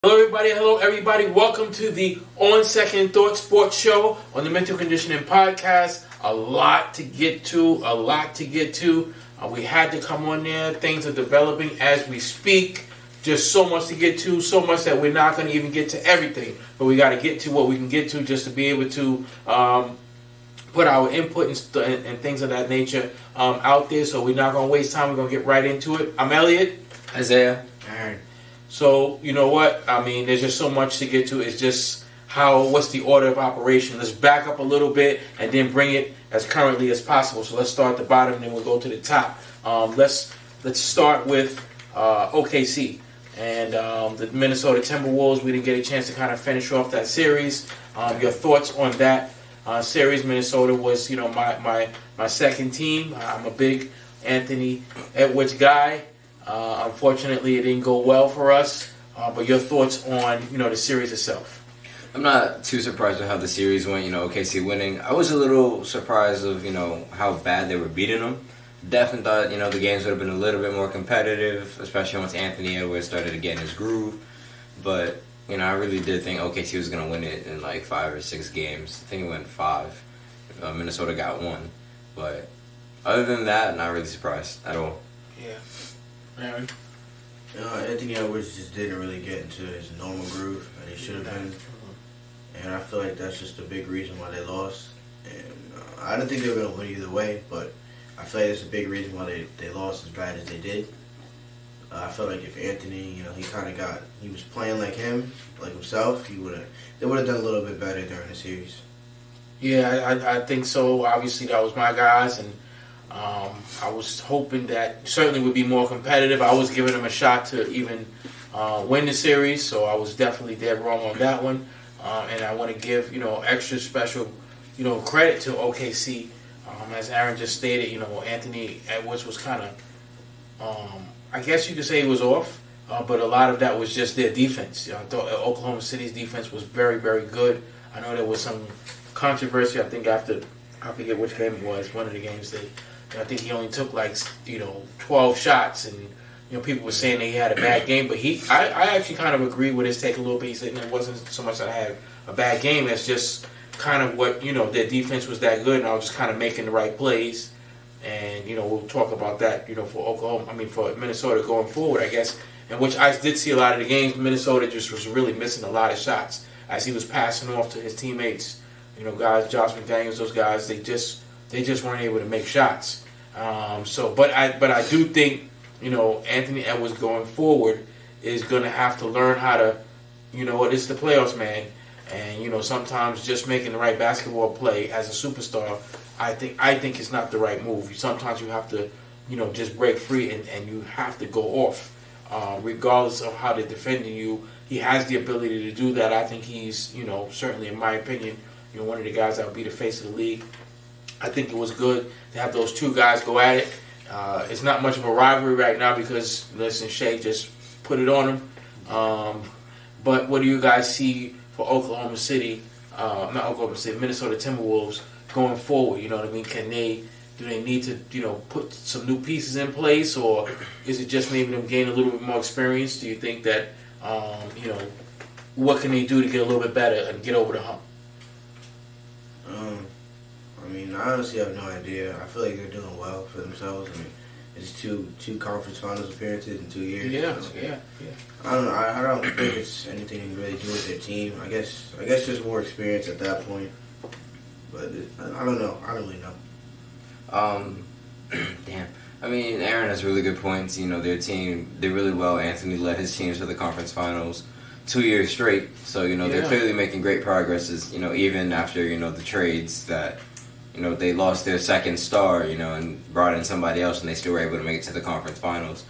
Hello everybody. Welcome to the On Second Thought Sports Show on the Mental Conditioning Podcast. A lot to get to. We had to come on there. Things are developing as we speak. Just so much to get to, so much that we're not going to even get to everything. But we got to get to what we can get to just to be able to put our input and things of that nature out there. So we're not going to waste time. We're going to get right into it. I'm Elliot. Isaiah. All right. So, you know what? I mean, there's just so much to get to. It's just what's the order of operation? Let's back up a little bit and then bring it as currently as possible. So let's start at the bottom and then we'll go to the top. Let's start with OKC and the Minnesota Timberwolves. We didn't get a chance to kind of finish off that series. Your thoughts on that series? Minnesota was, my second team. I'm a big Anthony Edwards guy. Unfortunately, it didn't go well for us. But your thoughts on the series itself? I'm not too surprised with how the series went. OKC winning. I was a little surprised of how bad they were beating them. Definitely thought the games would have been a little bit more competitive, especially once Anthony Edwards started to get in his groove. But I really did think OKC was going to win it in like 5 or 6 games. I think it went 5. Minnesota got 1. But other than that, not really surprised at all. Yeah. Aaron? Anthony Edwards just didn't really get into his normal groove that he should have been. And I feel like that's just a big reason why they lost. And I didn't think they were going to win either way, but I feel like it's a big reason why they lost as bad as they did. I feel like if Anthony, he was playing like himself, they would have done a little bit better during the series. Yeah, I think so. Obviously, that was my guys, and I was hoping that certainly would be more competitive. I was giving them a shot to even win the series, so I was definitely dead wrong on that one. And I want to give extra special credit to OKC. As Aaron just stated, Anthony Edwards was kind of, I guess you could say he was off, but a lot of that was just their defense. I thought Oklahoma City's defense was very, very good. I know there was some controversy. I think after, I forget which game it was, one of the games I think he only took 12 shots, and people were saying that he had a bad game, but I actually kind of agree with his take a little bit. He said it wasn't so much that I had a bad game, it's just kind of what their defense was that good, and I was just kind of making the right plays, and we'll talk about that for Minnesota going forward, I guess, in which I did see a lot of the games. Minnesota just was really missing a lot of shots as he was passing off to his teammates. Guys, Josh McDaniels, those guys, they just weren't able to make shots. But I do think Anthony Edwards going forward is going to have to learn how to, it's the playoffs, man, and sometimes just making the right basketball play as a superstar, I think it's not the right move. Sometimes you have to, just break free and you have to go off, regardless of how they're defending you. He has the ability to do that. I think he's, certainly in my opinion, one of the guys that would be the face of the league. I think it was good to have those two guys go at it. It's not much of a rivalry right now because, Shea just put it on him. But what do you guys see for Minnesota Timberwolves going forward? You know what I mean? Do they need to, put some new pieces in place, or is it just maybe them gain a little bit more experience? Do you think that, what can they do to get a little bit better and get over the hump? I honestly have no idea. I feel like they're doing well for themselves. It's two conference finals appearances in 2 years. Yeah. I don't know. I don't think it's anything to really do with their team. I guess just more experience at that point. But I don't know. I don't really know. Damn. Aaron has really good points. Their team did really well. Anthony led his teams to the conference finals 2 years straight. So, they're clearly making great progress. Even after, the trades that, they lost their second star, and brought in somebody else, and they still were able to make it to the conference finals.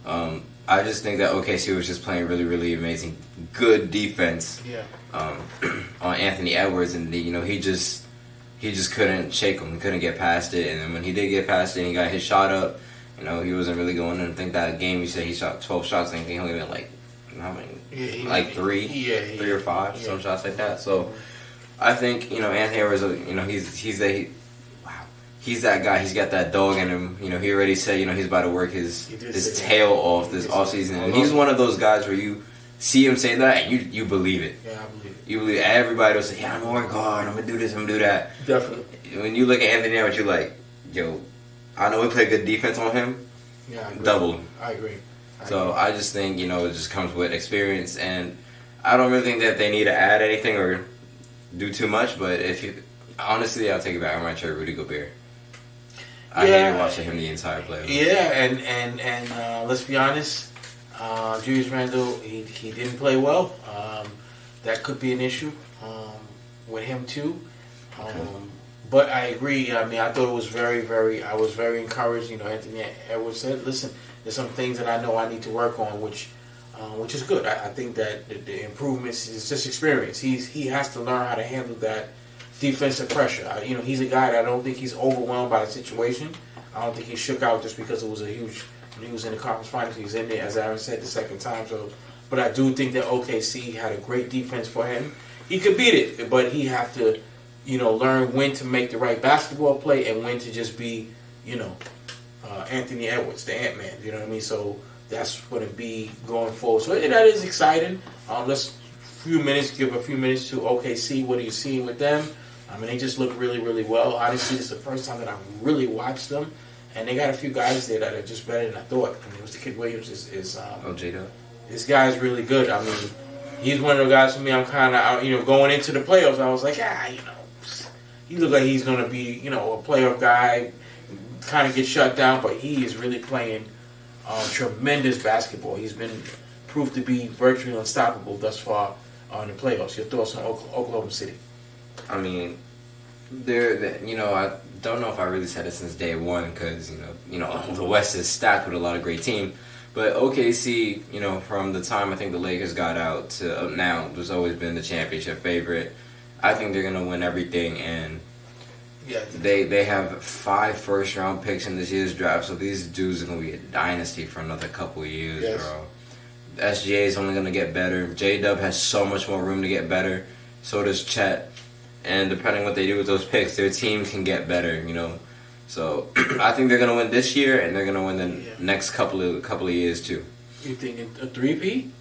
I just think that OKC was just playing really, really amazing, good defense on Anthony Edwards, and he just couldn't shake him. He couldn't get past it, and then when he did get past it and he got his shot up, he wasn't really going. And I think that game you said he shot 12 shots, and I think he only went 3 or 5, some shots like that. So I think Anthony Edwards, he's that guy. He's got that dog in him. He already said he's about to work his tail off this offseason, and he's one of those guys where you see him say that, and you believe it. Yeah, I believe it. You believe it. Everybody will say, yeah, I'm gonna work hard. I'm gonna do this. I'm gonna do that. Definitely. When you look at Anthony Edwards, you're like, yo, I know we play good defense on him. Yeah, I agree. Double. I agree. I just think, it just comes with experience, and I don't really think that they need to add anything or do too much, but honestly, I'll take it back. I might trade Rudy Gobert. I hated watching him the entire playoffs. Yeah, and let's be honest, Julius Randle, he didn't play well. That could be an issue with him too. But I agree. I mean, I thought it was I was very encouraged. Anthony Edwards said, listen, there's some things that I know I need to work on, which is good. I think that the improvements is just experience. He has to learn how to handle that defensive pressure. He's a guy that I don't think he's overwhelmed by the situation. I don't think he shook out just because it was a huge. When he was in the conference finals, he was in there, as Aaron said, the second time. But I do think that OKC had a great defense for him. He could beat it, but he have to, learn when to make the right basketball play and when to just be, Anthony Edwards, the Ant-Man. You know what I mean? So that's what it be going forward. So that is exciting. Let's give a few minutes to OKC. What are you seeing with them? I mean, they just look really, really well. Honestly, this is the first time that I've really watched them. And they got a few guys there that are just better than I thought. I mean, it was the kid Williams. J-Dub. This guy's really good. I mean, he's one of the guys for me. I'm kind of, going into the playoffs, I was like, he looks like he's going to be, a playoff guy, kind of get shut down, but he is really playing tremendous basketball. He's been proved to be virtually unstoppable thus far in the playoffs. Your thoughts on Oklahoma City? I mean, I don't know if I really said it since day one because, the West is stacked with a lot of great teams. But OKC, from the time I think the Lakers got out to up now, there's always been the championship favorite. I think they're going to win everything, and they have 5 first-round picks in this year's draft, so these dudes are going to be a dynasty for another couple of years, bro. The SGA is only going to get better. J-Dub has so much more room to get better. So does Chet. And depending what they do with those picks, their team can get better, So I think they're going to win this year, and they're going to win the next couple of years too. You thinking a 3-peat?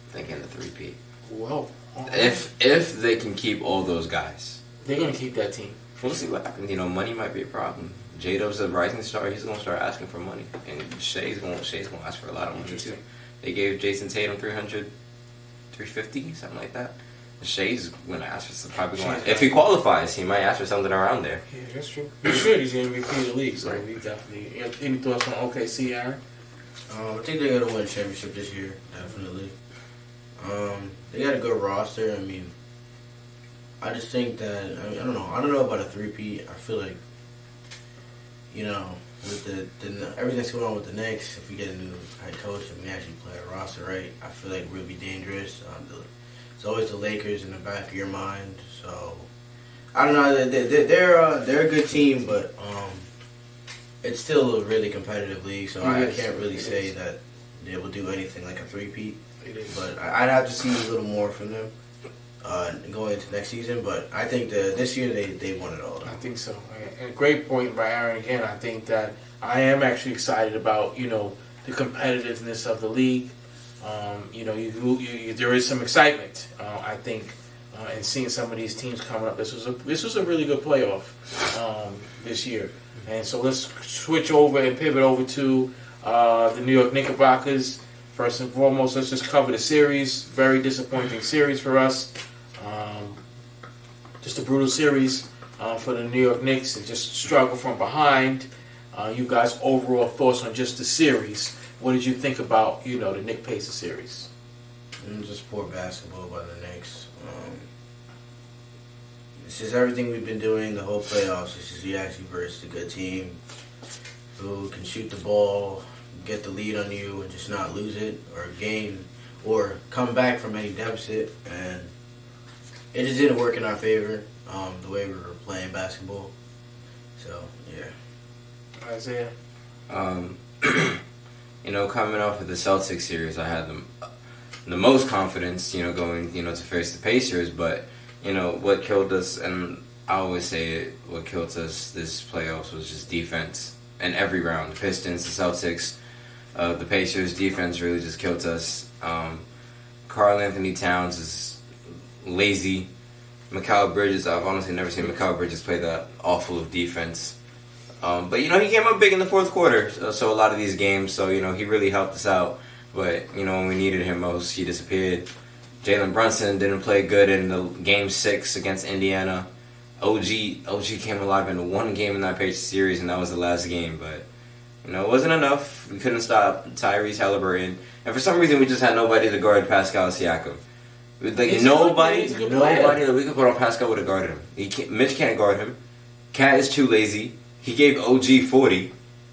Thinking the 3-peat. Well, if they can keep all those guys, they're going to keep that team. We'll see what happens. Money might be a problem. J-Dub's a rising star. He's going to start asking for money, and Shay's going to ask for a lot of money too. They gave Jason Tatum $300, $350, something like that. Shay's going to ask for probably going to, if he qualifies, he might ask for something around there. Yeah, that's true. He should. He's MVP of the league, so he definitely. Any thoughts on OKC, Aaron? I think they're going to win a championship this year, definitely. They got a good roster. I mean, I just think that, I don't know. I don't know about a 3-peat. I feel like, with the everything's going on with the Knicks, if we get a new head coach and we actually play a roster right, I feel like we'll be dangerous. It's always the Lakers in the back of your mind. So, I don't know. They're a good team, but it's still a really competitive league, so I can't really say that they will do anything like a 3-peat. But I'd have to see a little more from them going into next season. But I think this year they won it all. I think so. And a great point by Aaron again. I think that I am actually excited about the competitiveness of the league. There is some excitement. I think in seeing some of these teams coming up. This was a really good playoff this year. And so let's switch over and pivot over to the New York Knickerbockers. First and foremost, let's just cover the series. Very disappointing series for us. Just a brutal series for the New York Knicks. And just struggle from behind. You guys' overall thoughts on just the series. What did you think about, the Knick Pacers series? Just poor basketball by the Knicks. It's just everything we've been doing the whole playoffs. It's just you actually versus a good team who can shoot the ball, get the lead on you, and just not lose it or gain or come back from any deficit. And it just didn't work in our favor the way we were playing basketball. So, yeah. Isaiah? Coming off of the Celtics series, I had the most confidence, going, to face the Pacers. But, what killed us, and I always say it, what killed us this playoffs was just defense. In every round, the Pistons, the Celtics, the Pacers defense really just killed us. Karl Anthony Towns is lazy. Mikal Bridges, I've honestly never seen Mikal Bridges play that awful of defense. But, he came up big in the fourth quarter, so a lot of these games, so, he really helped us out. But, when we needed him most, he disappeared. Jalen Brunson didn't play good in the Game 6 against Indiana. OG came alive in one game in that Patriots series, and that was the last game. But, it wasn't enough. We couldn't stop Tyrese Halliburton. And for some reason, we just had nobody to guard Pascal Siakam. Nobody that we could put on Pascal would have guarded him. Mitch can't guard him. Cat is too lazy. He gave OG 40.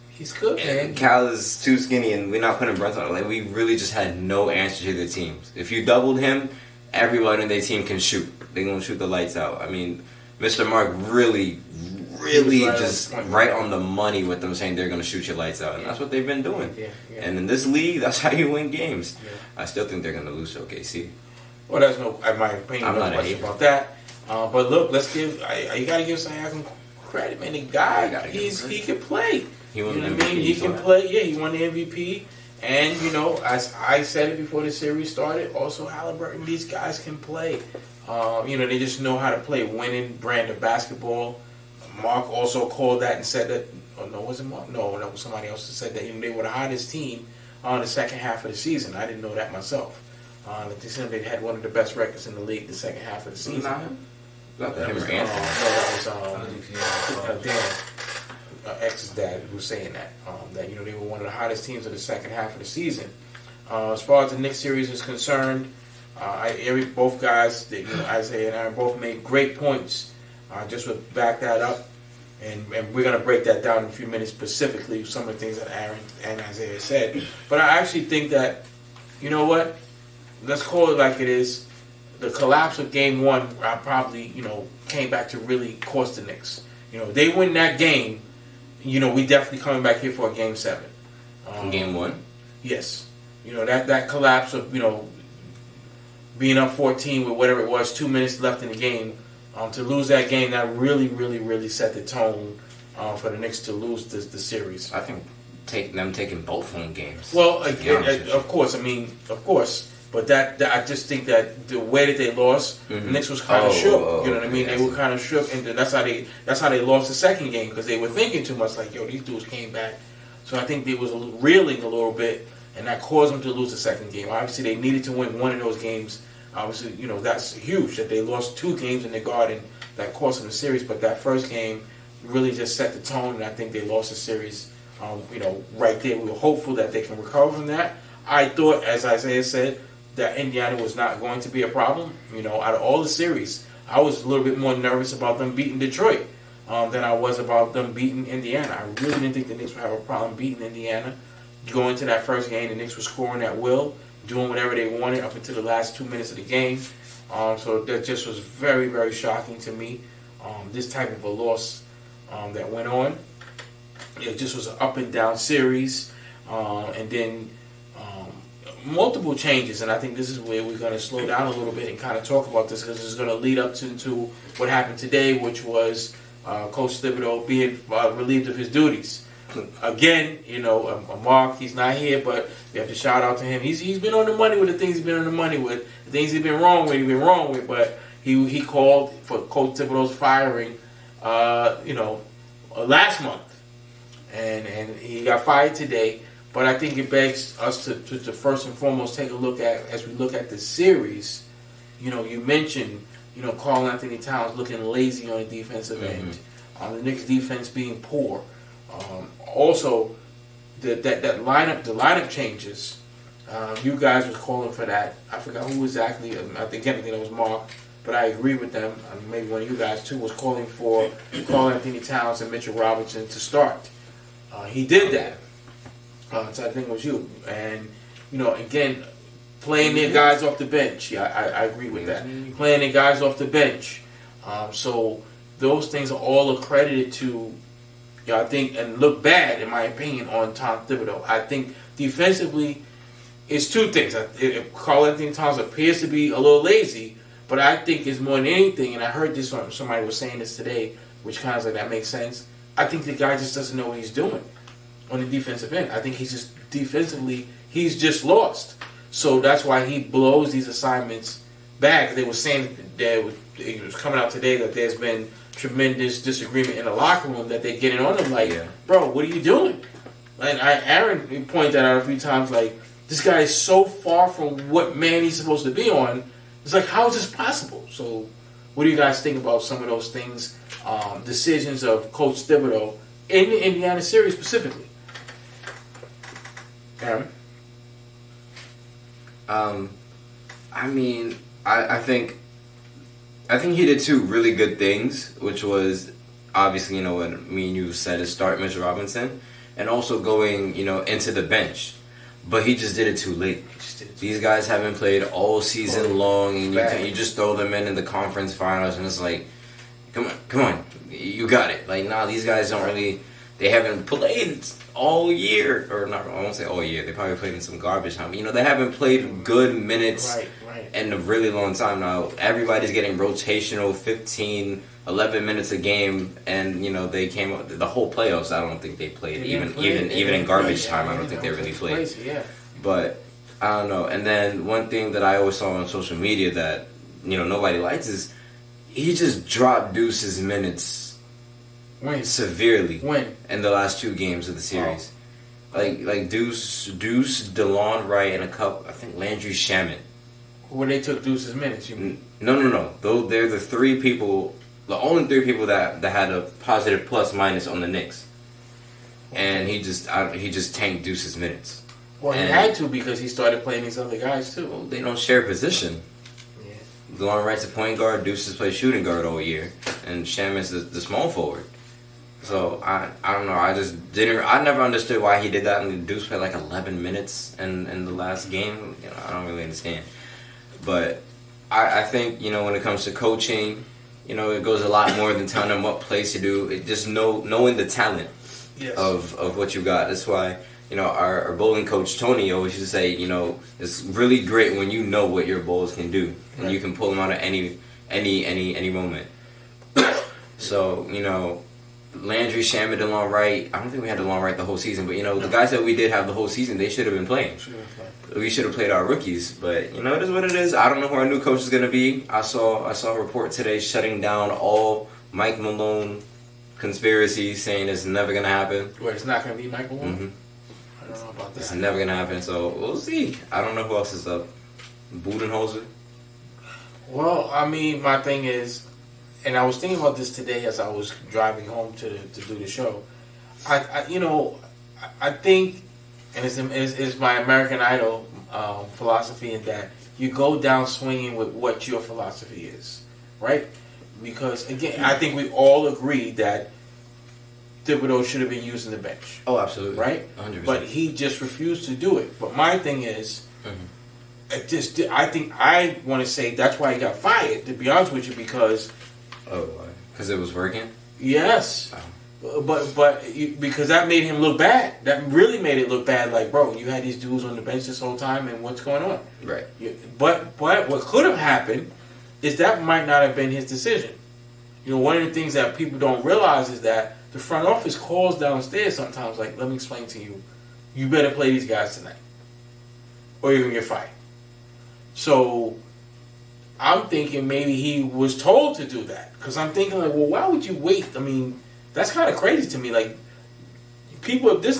He's good, man. Cal is too skinny, and we're not putting Brunson on. We really just had no answer to the teams. If you doubled him, everyone in their team can shoot. They're going to shoot the lights out. Mr. Mark really just right on the money with them saying they're going to shoot your lights out. And that's what they've been doing. Yeah. And in this league, that's how you win games. Yeah. I still think they're going to lose to OKC. Well, there's in my opinion, I'm no not question about that. But look, you got to give Siakam credit, man. The guy, he can play. He won the MVP. He can play. Yeah, he won the MVP. And, as I said it before the series started, also Halliburton, these guys can play. They just know how to play winning brand of basketball. Mark also called that and said that, was it Mark? No, that was somebody else that said that they were the hottest team on the second half of the season. I didn't know that myself. They said they had one of the best records in the league the second half of the season. That was Dan, X's dad, who was saying that. That they were one of the hottest teams of the second half of the season. As far as the Knicks series is concerned, both guys, Isaiah and Aaron, both made great points. Just to back that up, and we're going to break that down in a few minutes specifically, some of the things that Aaron and Isaiah said. But I actually think that, what? Let's call it like it is. The collapse of Game 1 probably, came back to really cost the Knicks. They win that game, we definitely coming back here for a Game 7. Game 1? Yes. That collapse of, being up 14 with whatever it was, 2 minutes left in the game, to lose that game, that really, really, really set the tone for the Knicks to lose the series. I think them taking both home games. Well, again, of course. But that I just think that the way that they lost, the Knicks was kind of shook. You know what I mean? They were kind of shook, and that's how they lost the second game, because they were thinking too much. Like, these dudes came back. So I think they was reeling a little bit, and that caused them to lose the second game. Obviously, they needed to win one of those games. Obviously, that's huge that they lost 2 games in the Garden that cost them the series. But that first game really just set the tone, and I think they lost the series. Right there, we were hopeful that they can recover from that. I thought, as Isaiah said, that Indiana was not going to be a problem. Out of all the series, I was a little bit more nervous about them beating Detroit than I was about them beating Indiana. I really didn't think the Knicks would have a problem beating Indiana. Going to that first game, the Knicks were scoring at will, doing whatever they wanted up until the last 2 minutes of the game. So that just was very, very shocking to me. This type of a loss that went on. It just was an up and down series. And then multiple changes, and I think this is where we're going to slow down a little bit and kind of talk about this, because this is going to lead up to what happened today, which was Coach Thibodeau being relieved of his duties. Again, Mark, he's not here, but we have to shout out to him. He's been on the money with the things he's been on the money with. The things he's been wrong with, but he called for Coach Thibodeau's firing, last month, and he got fired today. But I think it begs us to first and foremost take a look at, as we look at the series, you mentioned, Karl Anthony Towns looking lazy on the defensive end. The Knicks defense being poor. Also, the lineup changes. You guys was calling for that. I forgot who exactly. I think it was Mark, but I agree with them. Maybe one of you guys too was calling for Karl Anthony Towns and Mitchell Robinson to start. He did that. So I think it was you. And, again, playing their guys off the bench. Yeah, I agree with that. Playing their guys off the bench. So those things are all accredited to, I think, and look bad, in my opinion, on Tom Thibodeau. I think defensively, it's 2 things. Karl Anthony Towns appears to be a little lazy, but I think it's more than anything, and I heard this from somebody was saying this today, which kind of like that makes sense. I think the guy just doesn't know what he's doing on the defensive end. I think he's just defensively, he's just lost. So that's why he blows these assignments back. They were saying that it was coming out today that there's been tremendous disagreement in the locker room, that they're getting on him like, bro, what are you doing? And Aaron pointed that out a few times, like, this guy is so far from what man he's supposed to be on. It's like, how is this possible? So what do you guys think about some of those things, decisions of Coach Thibodeau in the Indiana series specifically? Aaron? I mean, I think he did two really good things, which was obviously, what me and you said, is start Mitchell Robinson, and also going, into the bench. But he just did it too late. These guys haven't played all season long, and you just throw them in the conference finals, and it's like, come on, you got it. Like, nah, these guys don't really, they haven't played all year, or not, I won't say all year. They probably played in some garbage time. They haven't played good minutes in a really long time now. Everybody's getting rotational 15, 11 minutes a game, and they came up the whole playoffs. I don't think they played even in garbage time. I don't think they really played. But I don't know. And then one thing that I always saw on social media that nobody likes is he just dropped Deuce's minutes severely in the last two games of the series. Like Deuce, DeLon Wright, and a couple. I think Landry Shamet. When they took Deuce's minutes, you mean? No. They're the three people. The only three people that had a positive plus minus on the Knicks, and he just tanked Deuce's minutes. Well, he had to because he started playing these other guys too. Well, they don't share position. Yeah. DeLon Wright's a point guard. Deuce has played shooting guard all year, and Shamit's the small forward. So I don't know. I never understood why he did that. And Deuce played like 11 minutes in the last game. I don't really understand. But I think when it comes to coaching, it goes a lot more than telling them what plays to do. It just knowing the talent of what you got. That's why our bowling coach Tony always used to say, it's really great when you know what your bowls can do, and you can pull them out at any moment. So Landry, Shamet, DeLon Wright. I don't think we had DeLon Wright the whole season, but the guys that we did have the whole season, they should have been playing. We should have played our rookies, but it is what it is. I don't know who our new coach is going to be. I saw a report today shutting down all Mike Malone conspiracies, saying it's never going to happen. Wait, it's not going to be Mike Malone? Mm-hmm. I don't know about that. It's never going to happen, so we'll see. I don't know who else is up. Budenholzer? Well, I mean, my thing is, and I was thinking about this today as I was driving home to do the show. I think, and it's my American Idol philosophy, in that you go down swinging with what your philosophy is, right? Because again, I think we all agree that Thibodeau should have been using the bench. Oh, absolutely, right? 100%. But he just refused to do it. But my thing is, I want to say that's why he got fired. To be honest with you, because it was working. Yes. But because that made him look bad. That really made it look bad. Like, bro, you had these dudes on the bench this whole time, and what's going on? Right. But what could have happened is that might not have been his decision. One of the things that people don't realize is that the front office calls downstairs sometimes, like, let me explain to you, you better play these guys tonight, or you're gonna get fired. So I'm thinking maybe he was told to do that, because I'm thinking like, well, why would you wait? I mean, that's kind of crazy to me. Like, people, they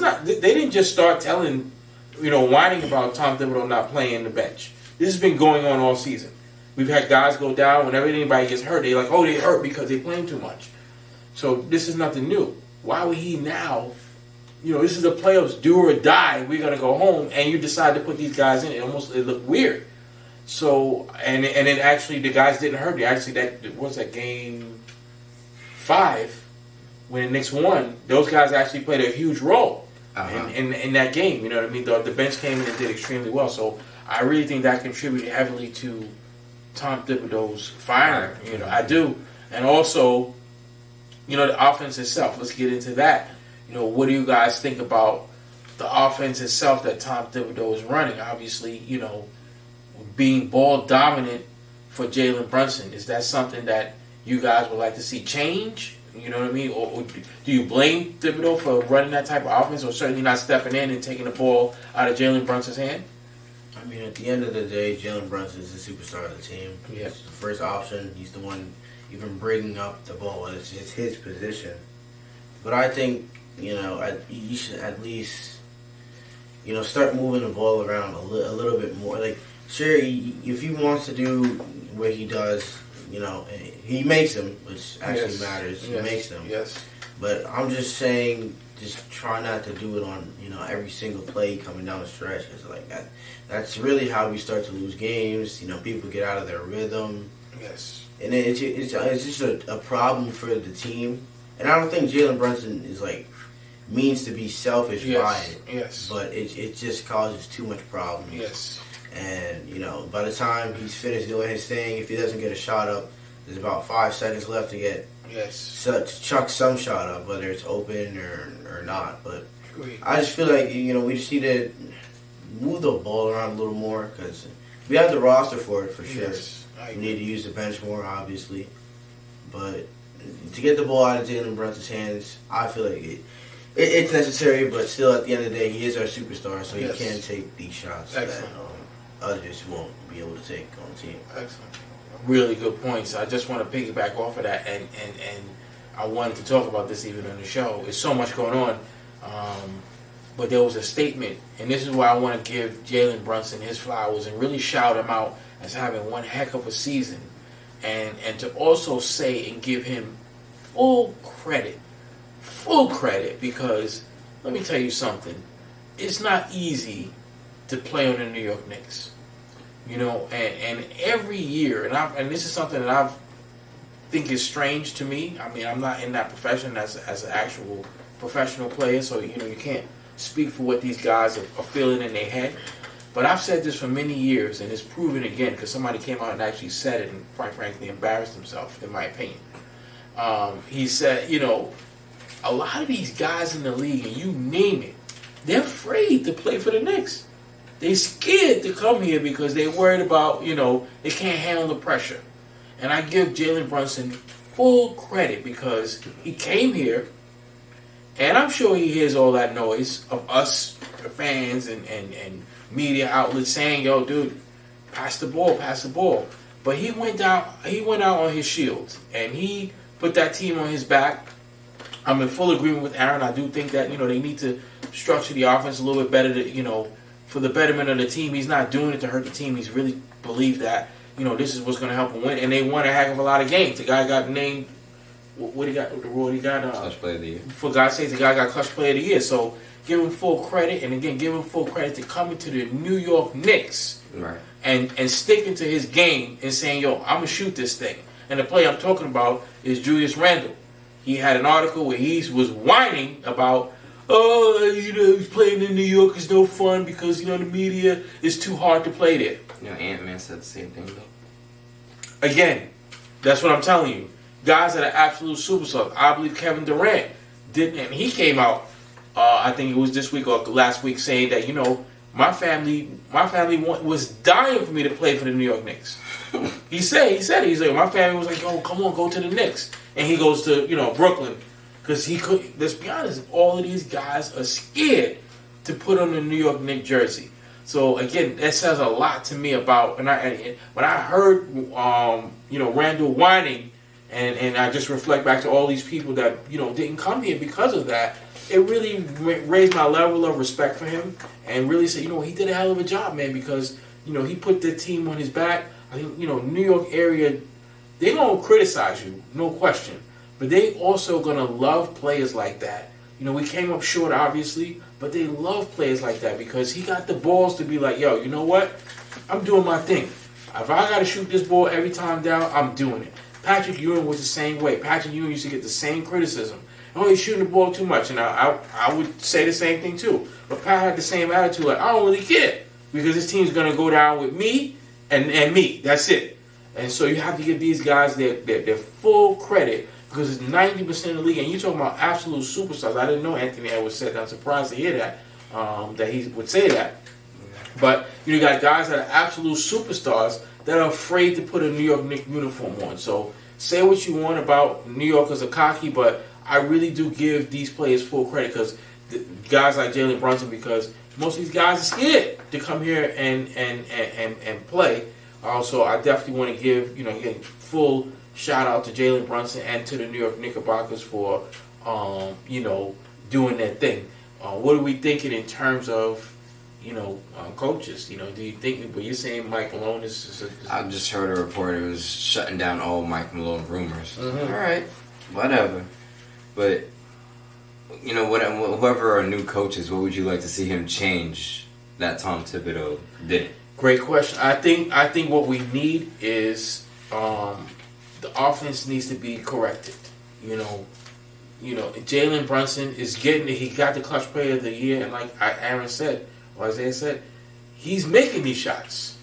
didn't just start telling, whining about Tom Thibodeau not playing the bench. This has been going on all season. We've had guys go down whenever anybody gets hurt. They're like, oh, they hurt because they playing too much. So this is nothing new. Why would he now? This is the playoffs, do or die. We're gonna go home, and you decide to put these guys in. It looked weird. So and then actually the guys didn't hurt. That game 5. When the Knicks won, those guys actually played a huge role in that game. You know what I mean? The bench came in and did extremely well. So I really think that contributed heavily to Tom Thibodeau's firing. I do. And also, the offense itself. Let's get into that. What do you guys think about the offense itself that Tom Thibodeau is running? Obviously, being ball dominant for Jalen Brunson. Is that something that you guys would like to see change? You know what I mean? Or do you blame Thibodeau for running that type of offense, or certainly not stepping in and taking the ball out of Jalen Brunson's hand? I mean, at the end of the day, Jalen Brunson is the superstar of the team. Yeah. He's the first option. He's the one even bringing up the ball. It's his position. But I think, you should at least, start moving the ball around a little bit more. Like, sure, if he wants to do what he does, he makes them, which actually matters. He makes them. Yes. But I'm just saying, just try not to do it on, every single play coming down the stretch. Cause like that's really how we start to lose games. People get out of their rhythm. Yes. And it's just a problem for the team. And I don't think Jalen Brunson is means to be selfish by it. Yes. But it just causes too much problems. Yes. And, by the time he's finished doing his thing, if he doesn't get a shot up, there's about 5 seconds left to get to chuck some shot up, whether it's open or not. But I just feel like, we just need to move the ball around a little more because we have the roster for it for sure. Yes, we need to use the bench more, obviously. But to get the ball out of Jalen Brunson's hands, I feel like it's necessary, but still at the end of the day, he is our superstar, so he can take these shots that others won't be able to take on the team. Excellent. Really good points. I just want to piggyback off of that, and I wanted to talk about this even on the show. There's so much going on, but there was a statement, and this is why I want to give Jalen Brunson his flowers and really shout him out as having one heck of a season, and to also say and give him full credit, because let me tell you something, it's not easy to play on the New York Knicks. And every year, and this is something that I think is strange to me. I mean, I'm not in that profession as an actual professional player, so you can't speak for what these guys are feeling in their head. But I've said this for many years, and it's proven again because somebody came out and actually said it, and quite frankly embarrassed himself, in my opinion. He said, a lot of these guys in the league, and you name it, they're afraid to play for the Knicks. They scared to come here because they're worried about, they can't handle the pressure. And I give Jalen Brunson full credit because he came here, and I'm sure he hears all that noise of us, the fans, and media outlets saying, yo, dude, pass the ball. But he went out on his shield, and he put that team on his back. I'm in full agreement with Aaron. I do think that, they need to structure the offense a little bit better to, for the betterment of the team. He's not doing it to hurt the team. He's really believed that, this is what's going to help him win. And they won a heck of a lot of games. The guy got named, what he got, the award he got? Clutch Player of the Year. For God's sake, the guy got Clutch Player of the Year. So give him full credit. And again, give him full credit to coming to the New York Knicks. Right. And sticking to his game and saying, yo, I'm going to shoot this thing. And the play I'm talking about is Julius Randle. He had an article where he was whining about, he's playing in New York is no fun because, the media is too hard to play there. Ant-Man said the same thing, though. Again, that's what I'm telling you. Guys that are absolute superstars. I believe Kevin Durant didn't, and he came out, I think it was this week or last week, saying that, my family was dying for me to play for the New York Knicks. He said it. He's like, my family was like, yo, come on, go to the Knicks. And he goes to, Brooklyn. Because he could, let's be honest, all of these guys are scared to put on the New York Knicks jersey. So, again, that says a lot to me about, when I heard, Randall whining, and I just reflect back to all these people that, didn't come here because of that, it really raised my level of respect for him and really said, he did a hell of a job, man, because, he put the team on his back. I think, New York area, they're going to criticize you, no question. But they also going to love players like that. We came up short, obviously, but they love players like that because he got the balls to be like, yo, you know what? I'm doing my thing. If I got to shoot this ball every time down, I'm doing it. Patrick Ewing was the same way. Patrick Ewing used to get the same criticism. Oh, he's shooting the ball too much. And I would say the same thing, too. But Pat had the same attitude, like, I don't really care because this team's going to go down with me and me. That's it. And so you have to give these guys their full credit because it's 90% of the league. And you're talking about absolute superstars. I didn't know Anthony Edwards said that. I'm surprised to hear that, that he would say that. But you got guys that are absolute superstars that are afraid to put a New York Knicks uniform on. So say what you want about New Yorkers are cocky, but I really do give these players full credit because guys like Jalen Brunson, because most of these guys are scared to come here and play. Also, I definitely want to give, again, full shout out to Jalen Brunson and to the New York Knickerbockers for, doing their thing. What are we thinking in terms of, coaches? Do you think, but you're saying Mike Malone is I just heard a report it was shutting down all Mike Malone rumors. Mm-hmm. All right, whatever. But, whoever our new coach is, what would you like to see him change that Tom Thibodeau did? Great question. I think what we need is the offense needs to be corrected. Jalen Brunson is he got the clutch player of the year, and like Aaron said, or Isaiah said, he's making these shots.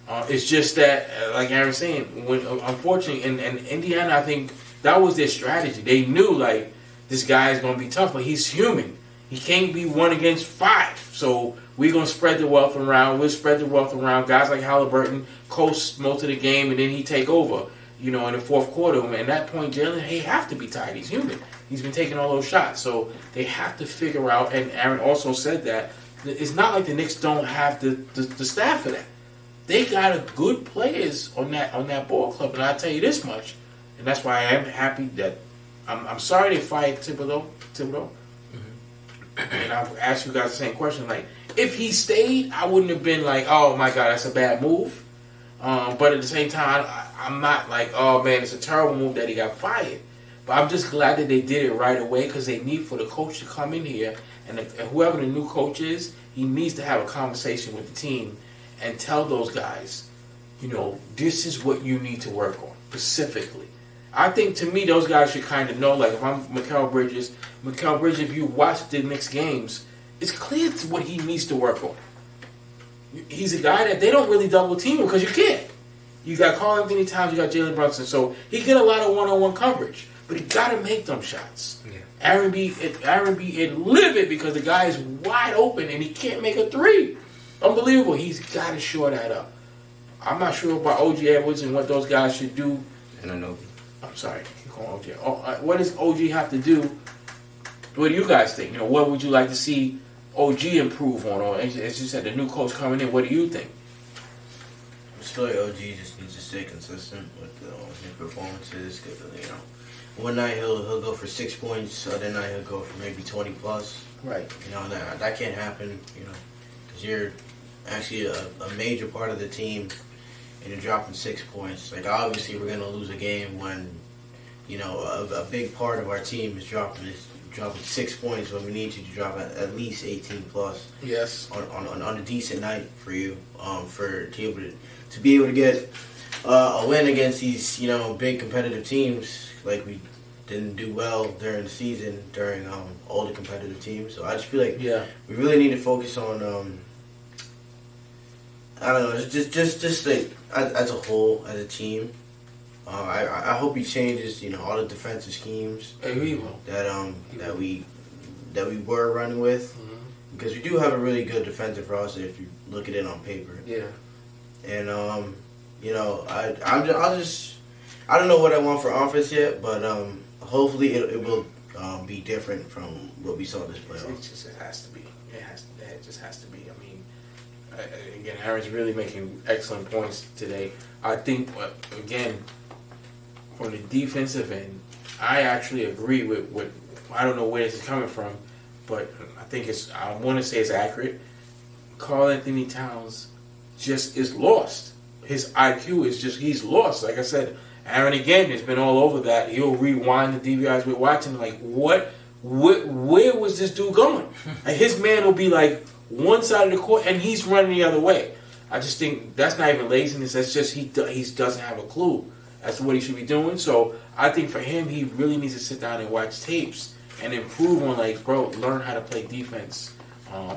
It's just that, like Aaron's saying, when unfortunately in Indiana, I think that was their strategy. They knew like this guy is going to be tough, but he's human. He can't be 1 against 5. So we're going to spread the wealth around. We'll spread the wealth around. Guys like Halliburton coast most of the game, and then he take over, in the fourth quarter. And at that point, Jalen, he have to be tight. He's human. He's been taking all those shots. So they have to figure out, and Aaron also said that, it's not like the Knicks don't have the staff for that. They got a good players on that ball club. And I'll tell you this much, and that's why I am happy that I'm sorry they fired Thibodeau. And I've asked you guys the same question. Like, if he stayed, I wouldn't have been like, oh my God, that's a bad move. But at the same time, I'm not like, oh man, it's a terrible move that he got fired. But I'm just glad that they did it right away because they need for the coach to come in here. And whoever the new coach is, he needs to have a conversation with the team and tell those guys, this is what you need to work on specifically. I think, to me, those guys should kind of know, like, if I'm Mikal Bridges, if you watch the Knicks games, it's clear what he needs to work on. He's a guy that they don't really double team him because you can't. You got Karl Anthony Towns, you got Jalen Brunson, so he get a lot of one-on-one coverage, but he got to make them shots. Yeah. Aaron B. livid because the guy is wide open and he can't make a 3. Unbelievable. He's got to shore that up. I'm not sure about OG Edwards and what those guys should do. I don't know. I'm sorry, you call OG. What does OG have to do? What do you guys think? What would you like to see OG improve on? Or as you said, the new coach coming in, what do you think? I just feel like OG just needs to stay consistent with his performances. Cause, one night he'll go for 6 points, other night he'll go for maybe 20 plus. Right. That can't happen. Because you're actually a major part of the team. And you're dropping 6 points. Like, obviously, we're going to lose a game when, a big part of our team is dropping 6 points when we need you to drop at least 18 plus. Yes. On a decent night for you, to be able to get a win against these, big competitive teams. Like, we didn't do well during the season during all the competitive teams. So I just feel like we really need to focus on. I don't know, just like as a whole, as a team. I hope he changes, all the defensive schemes that we were running with, because we do have a really good defensive roster if you look at it on paper. Yeah. And I don't know what I want for offense yet, but hopefully it will be different from what we saw this playoff. It has to be. It just has to be. I mean. Again, Aaron's really making excellent points today. I think, again, from the defensive end, I actually agree with what, I don't know where this is coming from, but I want to say it's accurate. Karl Anthony Towns just is lost. His IQ is he's lost. Like I said, Aaron, again, has been all over that. He'll rewind the DVRs we're watching, like, where was this dude going? Like, his man will be like, one side of the court, and he's running the other way. I just think that's not even laziness. That's just he doesn't have a clue as to what he should be doing. So I think for him, he really needs to sit down and watch tapes and improve on, like, learn how to play defense.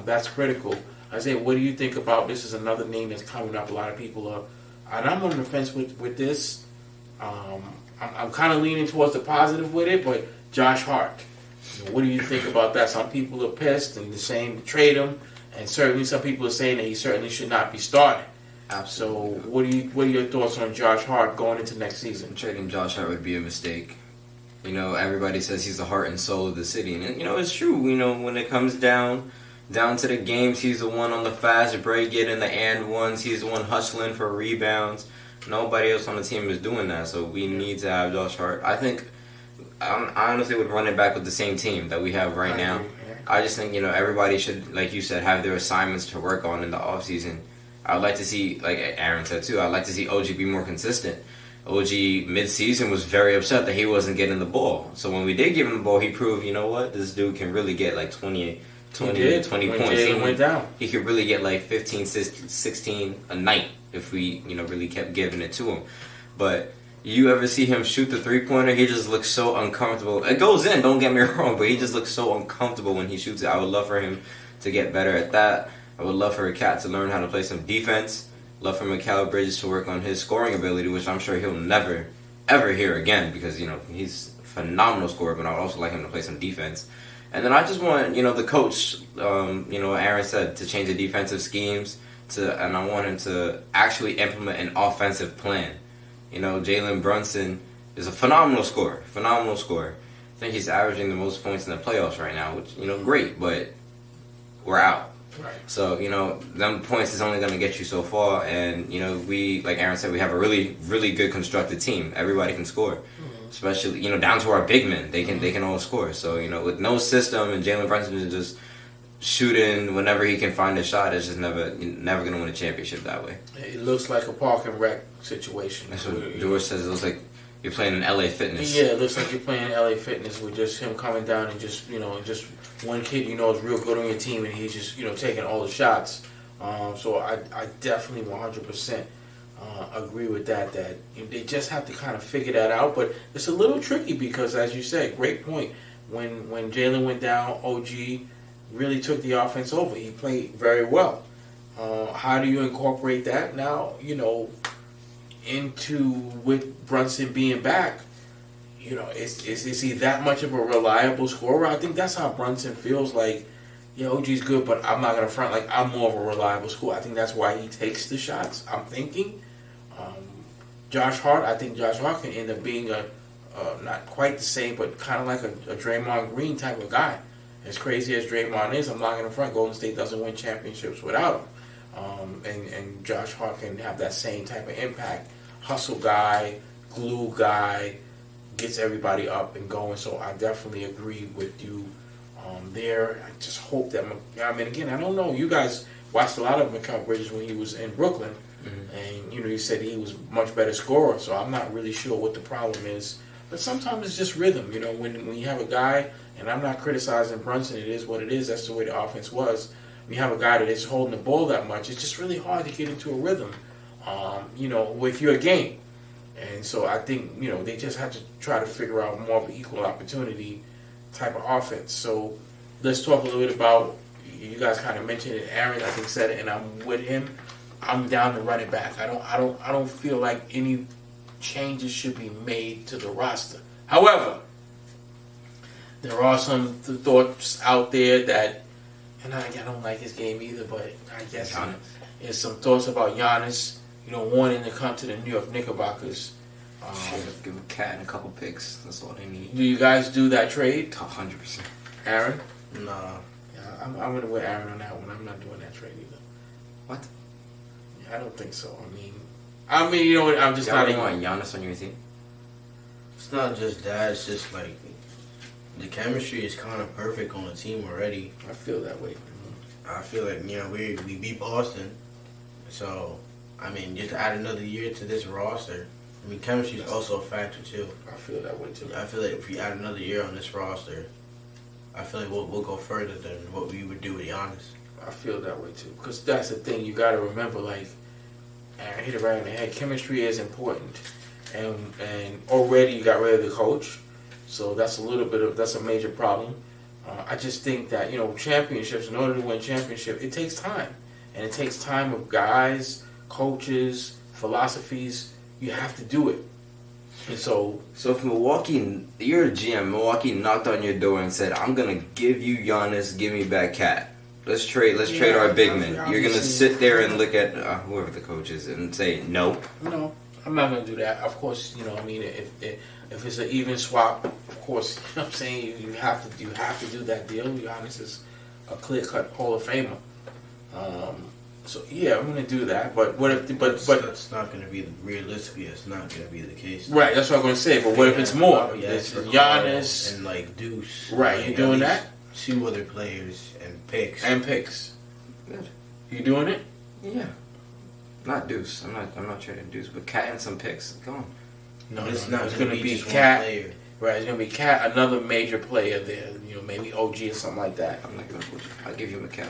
That's critical. Isaiah, what do you think about this? Is another name that's coming up. A lot of people are, and I'm on the fence with this. I'm kind of leaning towards the positive with it, but Josh Hart. What do you think about that? Some people are pissed and they're saying to trade him. And certainly some people are saying that he certainly should not be starting. Absolutely. So what are your thoughts on Josh Hart going into next season? Trading Josh Hart would be a mistake. Everybody says he's the heart and soul of the city. And, it's true. When it comes down down to the games, he's the one on the fast break, getting the and ones. He's the one hustling for rebounds. Nobody else on the team is doing that, so we need to have Josh Hart. I think I honestly would run it back with the same team that we have right now. I just think, everybody should, like you said, have their assignments to work on in the offseason. I would like to see, like Aaron said too, I'd like to see OG be more consistent. OG mid-season was very upset that he wasn't getting the ball. So when we did give him the ball, he proved, this dude can really get like 20 points. Jalen went down. He could really get like 15, 16 a night if we, really kept giving it to him. But you ever see him shoot the three-pointer? He just looks so uncomfortable. It goes in, don't get me wrong, but he just looks so uncomfortable when he shoots it. I would love for him to get better at that. I would love for a cat to learn how to play some defense. Love for Mikal Bridges to work on his scoring ability, which I'm sure he'll never, ever hear again because, he's a phenomenal scorer, but I would also like him to play some defense. And then I just want, the coach, Aaron said, to change the defensive schemes, and I want him to actually implement an offensive plan. Jalen Brunson is a phenomenal scorer. I think he's averaging the most points in the playoffs right now, which, great, but we're out. Right. So, them points is only going to get you so far. And, we, like Aaron said, we have a really, really good constructed team. Everybody can score. Mm-hmm. Especially, down to our big men. They can all score. So, with no system and Jalen Brunson is just shooting whenever he can find a shot, it's just never going to win a championship that way. It looks like a park and rec situation. That's what George says. It looks like you're playing in LA Fitness. Yeah, it looks like you're playing in LA Fitness with just him coming down and just one kid is real good on your team and he's just taking all the shots. So I definitely 100% agree with that they just have to kind of figure that out. But it's a little tricky because, as you said, great point. When Jalen went down, OG really took the offense over. He played very well. How do you incorporate that now? Into with Brunson being back, is he that much of a reliable scorer? I think that's how Brunson feels like, OG's good, but I'm not going to front like I'm more of a reliable scorer. I think that's why he takes the shots, I'm thinking. Josh Hart, I think Josh Hart can end up being a not quite the same, but kind of like a Draymond Green type of guy. As crazy as Draymond is, I'm not going to front. Golden State doesn't win championships without him. And Josh Hart can have that same type of impact. Hustle guy, glue guy, gets everybody up and going. So I definitely agree with you there. I just hope that, again, I don't know. You guys watched a lot of Mikal Bridges when he was in Brooklyn. Mm-hmm. And, you said he was much better scorer. So I'm not really sure what the problem is. But sometimes it's just rhythm. When you have a guy, and I'm not criticizing Brunson, it is what it is. That's the way the offense was. When you have a guy that is holding the ball that much, it's just really hard to get into a rhythm, with your game. And so I think, they just have to try to figure out more of an equal opportunity type of offense. So let's talk a little bit about, you guys kind of mentioned it, Aaron, I think, said it, and I'm with him. I'm down to run it back. I don't feel like any changes should be made to the roster. However, there are some thoughts out there that, and I don't like his game either, but I guess there's some thoughts about Giannis, wanting to come to the New York Knickerbockers. Give a cat and a couple picks. That's all they need. Do you guys do that trade? 100%. Aaron? Nah. Yeah, I'm going to wear Aaron on that one. I'm not doing that trade either. What? Yeah, I don't think so. I'm just Y'all not don't want Giannis on your team? It's not just that. It's just like the chemistry is kind of perfect on the team already. I feel that way. I feel like we beat Boston, so just add another year to this roster. Chemistry is also a factor too. I feel that way too. I feel like if we add another year on this roster, I feel like we'll go further than what we would do with Giannis. I feel that way too, because that's the thing you got to remember. Like, Aaron hit it right in the head. Chemistry is important, and already you got rid of the coach, so that's a major problem. I just think that championships, in order to win championship, it takes time, and it takes time of guys, coaches, philosophies. You have to do it, and so if Milwaukee, you're a GM, Milwaukee knocked on your door and said, "I'm gonna give you Giannis, give me back Cat. Let's trade our big men." You're gonna sit there and look at whoever the coach is and say no. No, I'm not gonna do that. Of course, if it's an even swap, of course, I'm saying you have to do that deal. Giannis is a clear-cut Hall of Famer. So yeah, I'm going to do that. But what if? But that's not going to be realistically. It's not going to be the case. Right, that's what I'm going to say. But what if it's more? Yeah, It's for Giannis and like Deuce. Right, like, you doing that? 2 other players and picks. Good. You doing it? Yeah. Not Deuce. I'm not trading Deuce, but Cat and some picks. Go on. No, it's not It's going going to to be just Cat. one player. Right, it's going to be Cat, another major player there. You know, maybe OG or something like that. I'm not gonna. I'll give you Macau.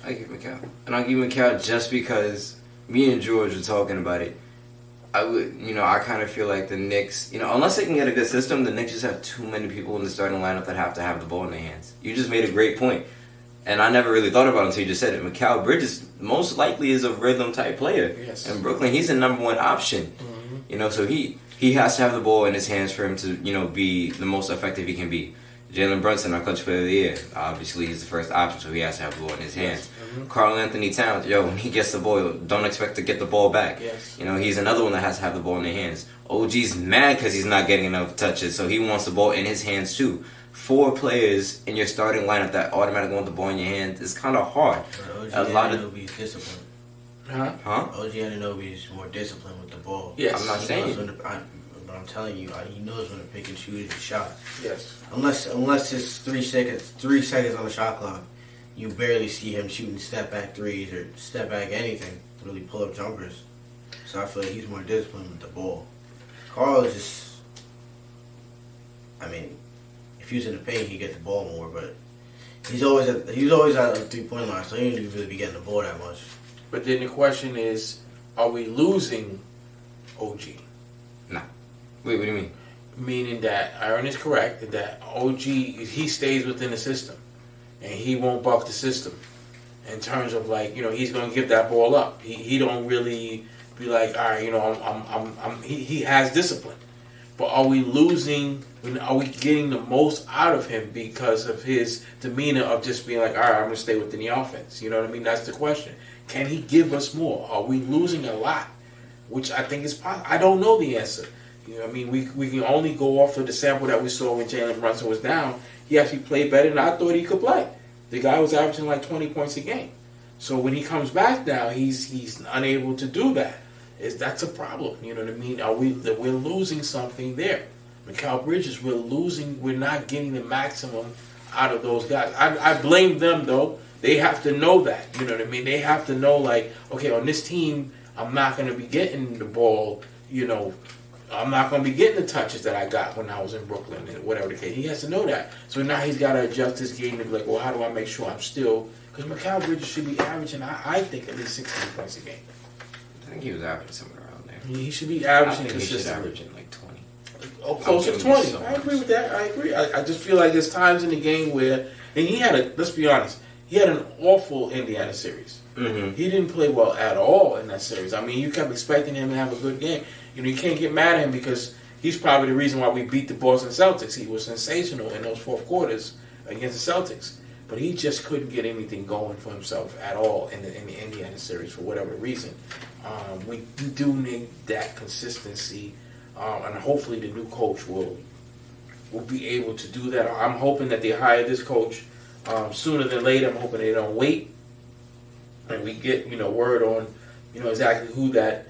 And I'll give Macau just because me and George were talking about it. I kind of feel like the Knicks, unless they can get a good system, the Knicks just have too many people in the starting lineup that have to have the ball in their hands. You just made a great point. And I never really thought about it until you just said it. Mikal Bridges most likely is a rhythm type player. Yes. In Brooklyn, he's the number one option. Mm-hmm. So he has to have the ball in his hands for him to, be the most effective he can be. Jalen Brunson, our clutch player of the year. Obviously, he's the first option, so he has to have the ball in his hands. Mm-hmm. Karl Anthony Towns, when he gets the ball, don't expect to get the ball back. Yes. He's another one that has to have the ball in their hands. OG's mad because he's not getting enough touches, so he wants the ball in his hands too. 4 players in your starting lineup that automatically want the ball in your hand is kind of hard. OG Anunoby's disciplined. Huh? OG Anunoby is more disciplined with the ball. Yes. I'm not saying. But I'm telling you, he knows when to pick and choose his shot. Yes. Unless it's 3 seconds on the shot clock, you barely see him shooting step back threes or step back anything, really pull up jumpers. So I feel like he's more disciplined with the ball. Carl is just, if he was in the paint, he'd get the ball more, but he's always at the 3-point line, so he didn't really be getting the ball that much. But then the question is, are we losing OG? No. Wait, what do you mean? Meaning that Aaron is correct that OG, he stays within the system and he won't buck the system in terms of he's going to give that ball up. He don't really be like, all right, he has discipline. But are we losing? Are we getting the most out of him because of his demeanor of just being like, all right, I'm going to stay within the offense? You know what I mean? That's the question. Can he give us more? Are we losing a lot? Which I think is possible. I don't know the answer. We can only go off of the sample that we saw when Jalen Brunson was down. He actually played better than I thought he could play. The guy was averaging 20 points a game. So when he comes back now, he's unable to do that. That's a problem. You know what I mean? We're losing something there. Mikal Bridges, we're not getting the maximum out of those guys. I blame them though. They have to know that. You know what I mean? They have to know okay, on this team, I'm not going to be getting the ball, I'm not going to be getting the touches that I got when I was in Brooklyn and whatever the case. He has to know that. So now he's got to adjust his game and be like, well, how do I make sure I'm still... Because Mikal Bridges should be averaging, I think, at least 16 points a game. I think he was averaging somewhere around there. He should be averaging consistently. He should averaging 20. Oh, close to 20. So I agree with that. I agree. I just feel like there's times in the game where... And he had let's be honest, he had an awful Indiana series. Mm-hmm. He didn't play well at all in that series. You kept expecting him to have a good game. You can't get mad at him because he's probably the reason why we beat the Boston Celtics. He was sensational in those fourth quarters against the Celtics. But he just couldn't get anything going for himself at all in the Indiana series for whatever reason. We do need that consistency, and hopefully the new coach will be able to do that. I'm hoping that they hire this coach sooner than later. I'm hoping they don't wait, and we get word on exactly who that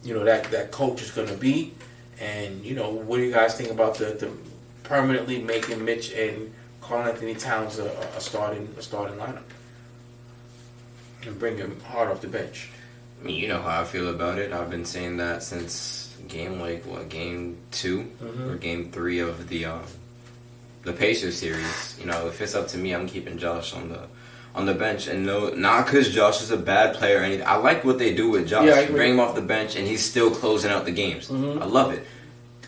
that coach is going to be, and what do you guys think about the permanently making Mitch and Karl Anthony Towns a starting lineup and bring him hard off the bench? You know how I feel about it. I've been saying that since game 2 or game 3 of the Pacers series. If it's up to me, I'm keeping Josh on the bench, and not because Josh is a bad player or anything. I like what they do with Josh. Yeah, I agree. Bring him off the bench, and he's still closing out the games. Mm-hmm. I love it.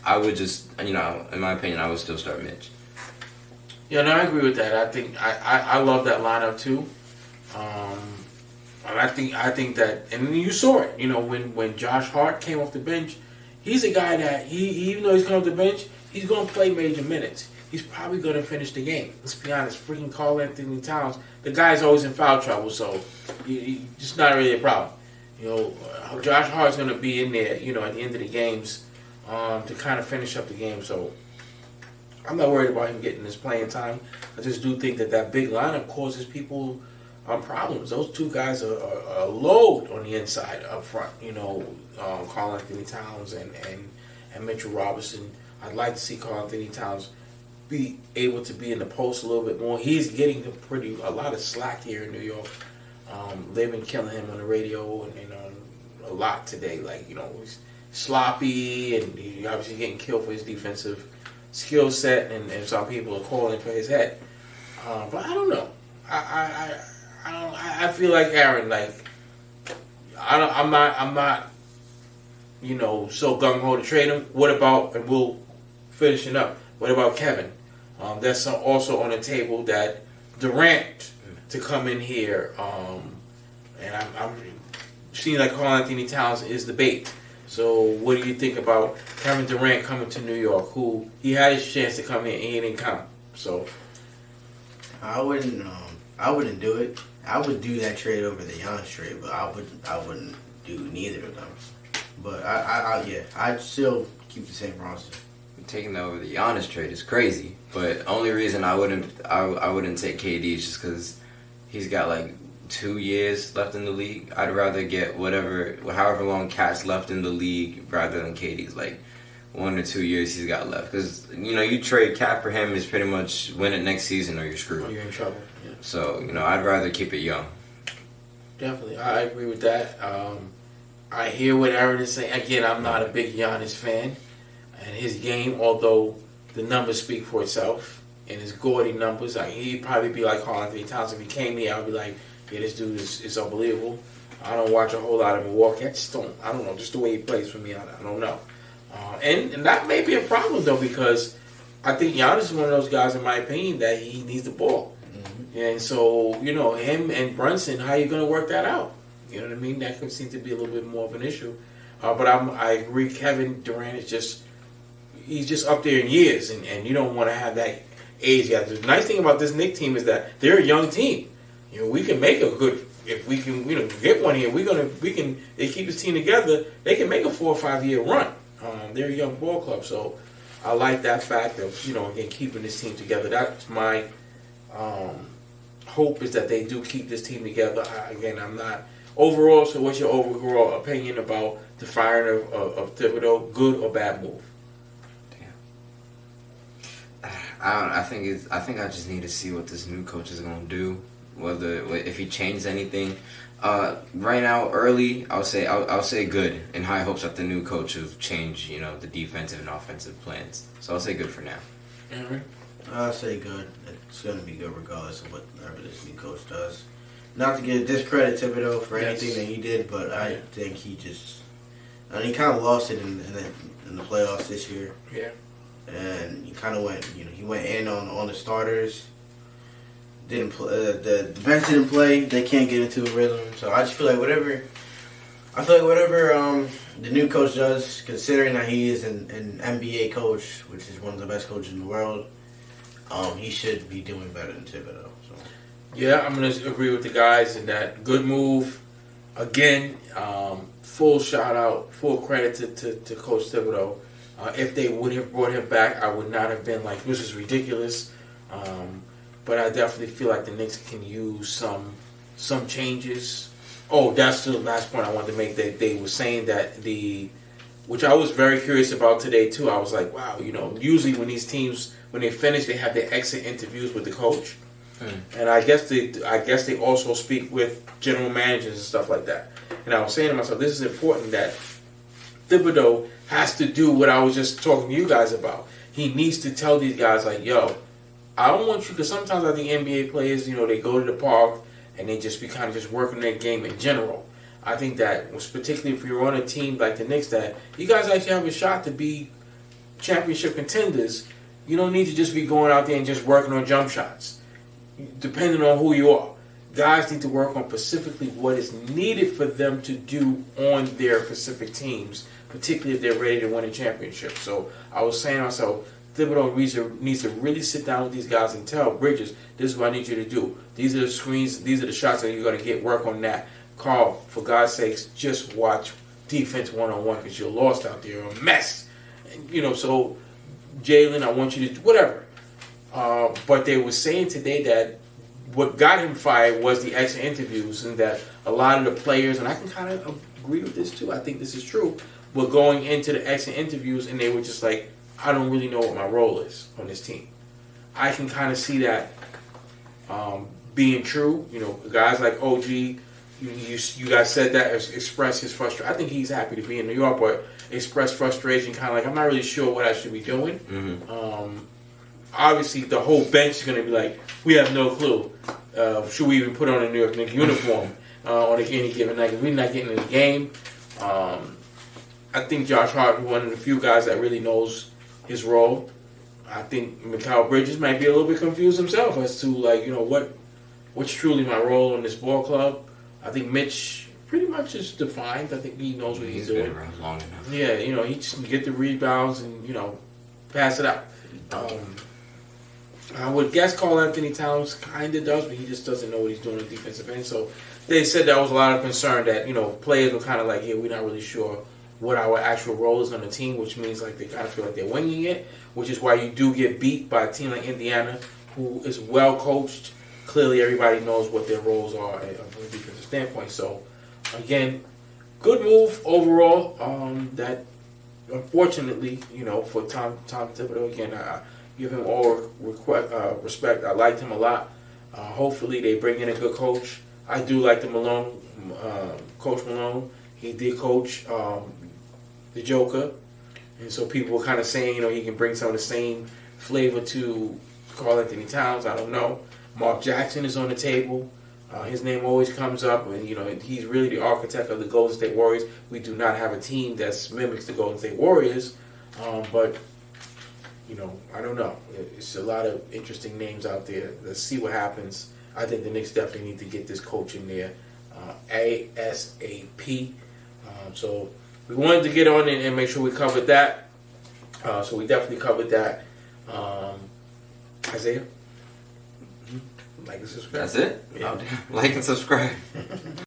I would just, in my opinion, I would still start Mitch. Yeah, no, I agree with that. I think I love that lineup too. And I think that, and you saw it. When Josh Hart came off the bench, he's a guy that even though he's coming off the bench, he's going to play major minutes. He's probably going to finish the game. Let's be honest. Freaking Karl Anthony Towns, the guy's always in foul trouble, so it's not really a problem. Josh Hart's going to be in there, at the end of the games, to kind of finish up the game. So I'm not worried about him getting his playing time. I just do think that big lineup causes people problems. Those two guys are a load on the inside up front. Karl Anthony Towns and Mitchell Robinson. I'd like to see Karl Anthony Towns be able to be in the post a little bit more. He's getting a lot of slack here in New York. They've been killing him on the radio and a lot today. He's sloppy and he's obviously getting killed for his defensive skill set, and some people are calling for his head. But I don't know. I feel like Aaron. I'm not. So gung ho to trade him. What about? And we'll finish it up. What about Kevin? That's also on the table. That Durant to come in here. And I'm seeing like Karl Anthony Towns is the bait. So what do you think about Kevin Durant coming to New York? Who he had his chance to come in and he didn't come. So I wouldn't do it. I would do that trade over the Giannis trade, but I wouldn't do neither of them. But I'd still keep the same roster. Taking that over the Giannis trade is crazy, but only reason I wouldn't take KD is just because he's got like 2 years left in the league. I'd rather get however long Cat's left in the league rather than KD's like 1 or 2 years he's got left. Because you trade Cat for him is pretty much win it next season or you're screwed. You're in trouble. Yeah. So I'd rather keep it young. Definitely, I agree with that. I hear what Aaron is saying. Again, I'm not a big Giannis fan, and his game, although the numbers speak for itself, and his gaudy numbers, he'd probably be like Karl Anthony Towns. If he came here, I'd be like, yeah, this dude is unbelievable. I don't watch a whole lot of Milwaukee. I don't know, just the way he plays for me, I don't know. And that may be a problem, though, because I think Giannis is one of those guys, in my opinion, that he needs the ball. Mm-hmm. And so, him and Brunson, how are you going to work that out? You know what I mean? That could seem to be a little bit more of an issue. But I agree, Kevin Durant he's just up there in years, and you don't want to have that age gap. The nice thing about this Knicks team is that they're a young team. We can make a good, if we can, get one here. They keep this team together. They can make a 4 or 5 year run. They're a young ball club, so I like that fact of again keeping this team together. That's my hope, is that they do keep this team together. I'm not overall. So, what's your overall opinion about the firing of Thibodeau? Good or bad move? I think I just need to see what this new coach is going to do. If he changes anything. Right now, early, I'll say good, in high hopes that the new coach will change, the defensive and offensive plans. So I'll say good for now. Aaron? I'll say good. It's going to be good regardless of whatever this new coach does. Not to give discredit Thibodeau for anything that he did, but I think he he kind of lost it in the playoffs this year. Yeah. And he kind of went, he went in on the starters. Didn't play, the bench didn't play. They can't get into a rhythm. So I just feel like whatever the new coach does, considering that he is an NBA coach, which is one of the best coaches in the world, he should be doing better than Thibodeau. So. Yeah, I'm going to agree with the guys in that. Good move. Again, full shout out, full credit to Coach Thibodeau. If they would have brought him back, I would not have been like, this is ridiculous. But I definitely feel like the Knicks can use some changes. Oh, that's the last point I wanted to make. They were saying that which I was very curious about today too. I was like, wow, usually when these teams, when they finish, they have their exit interviews with the coach. And I guess they also speak with general managers and stuff like that. And I was saying to myself, this is important that Thibodeau has to do what I was just talking to you guys about. He needs to tell these guys like, yo, I don't want you, because sometimes I think NBA players, they go to the park and they just be kind of just working their game in general. I think that, particularly if you're on a team like the Knicks, that you guys actually have a shot to be championship contenders. You don't need to just be going out there and just working on jump shots. Depending on who you are, guys need to work on specifically what is needed for them to do on their specific teams, particularly if they're ready to win a championship. So I was saying to myself, Thibodeau needs to really sit down with these guys and tell Bridges, this is what I need you to do. These are the screens, these are the shots that you're going to get, work on that. Carl, for God's sakes, just watch defense one-on-one because you're lost out there, a mess. And, so Jalen, I want you to do whatever. But they were saying today that what got him fired was the exit interviews, and that a lot of the players, and I can kind of agree with this too, I think this is true, were going into the exit interviews and they were just like, I don't really know what my role is on this team. I can kind of see that being true. You know, guys like OG, you guys said that, express his frustration. I think he's happy to be in New York, but express frustration, kind of like, I'm not really sure what I should be doing. Mm-hmm. Obviously, the whole bench is going to be like, we have no clue. Should we even put on a New York Knicks uniform on any given night? We're not getting in the game. I think Josh Hart is one of the few guys that really knows his role. I think Mikal Bridges might be a little bit confused himself as to, like, you know, what's truly my role in this ball club. I think Mitch pretty much is defined. I think he knows what he's doing. Been around long enough. Yeah, you know, he just get the rebounds and, you know, pass it out. I would guess Karl Anthony Towns kind of does, but he just doesn't know what he's doing on the defensive end. So they said that was a lot of concern that, you know, players were kind of like, yeah, we're not really sure what our actual role is on the team, which means like they kind of feel like they're winging it, which is why you do get beat by a team like Indiana, who is well coached. Clearly everybody knows what their roles are from a defensive standpoint. So, again, good move overall. That, unfortunately, you know, for Tom Thibodeau, again, I give him all respect. I liked him a lot. Hopefully they bring in a good coach. I do like the Malone, Coach Malone. He did coach the Joker. And so people were kind of saying, you know, he can bring some of the same flavor to Karl Anthony Towns. I don't know. Mark Jackson is on the table. His name always comes up, and you know he's really the architect of the Golden State Warriors. We do not have a team that mimics the Golden State Warriors, but you know, I don't know. It's a lot of interesting names out there. Let's see what happens. I think the Knicks definitely need to get this coach in there ASAP. So we wanted to get on and make sure we covered that. So we definitely covered that. Isaiah? Like and subscribe. That's it? Yeah. Like and subscribe.